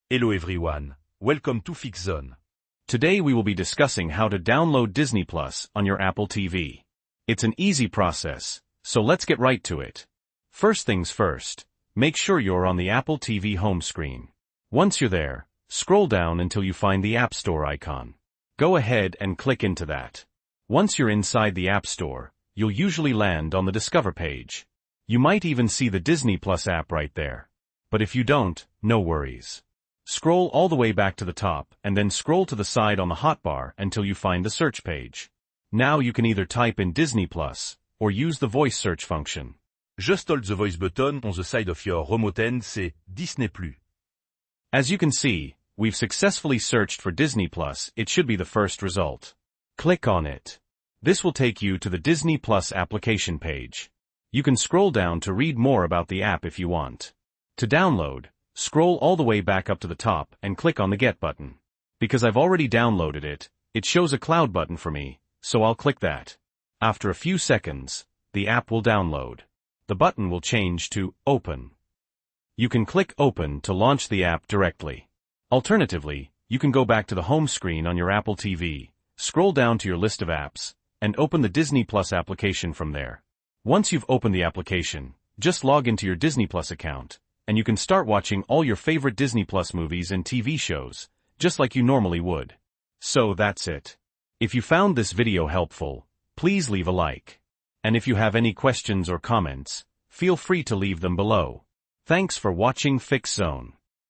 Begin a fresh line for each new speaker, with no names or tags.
Hello everyone, welcome to FixZone.
Today we will be discussing how to download Disney Plus on your Apple TV. It's an easy process, so let's get right to it. First things first, make sure you're on the Apple TV home screen. Once you're there, scroll down until you find the App Store icon. Go ahead and click into that. Once you're inside the App Store, you'll usually land on the Discover page. You might even see the Disney Plus app right there. But if you don't, no worries. Scroll all the way back to the top and then scroll to the side on the hotbar until you find the search page. Now you can either type in Disney Plus or use the voice search function.
Just hold the voice button on the side of your remote and say Disney Plus.
As you can see, we've successfully searched for Disney Plus. It should be the first result. Click on it. This will take you to the Disney Plus application page. You can scroll down to read more about the app if you want. To download, scroll all the way back up to the top and click on the Get button. Because I've already downloaded it, it shows a cloud button for me, so I'll click that. After a few seconds, the app will download. The button will change to Open. You can click Open to launch the app directly. Alternatively, you can go back to the home screen on your Apple TV, scroll down to your list of apps, and open the Disney Plus application from there. Once you've opened the application, just log into your Disney Plus account, and you can start watching all your favorite Disney Plus movies and TV shows, just like you normally would. So that's it. If you found this video helpful, please leave a like. And if you have any questions or comments, feel free to leave them below. Thanks for watching FixZone.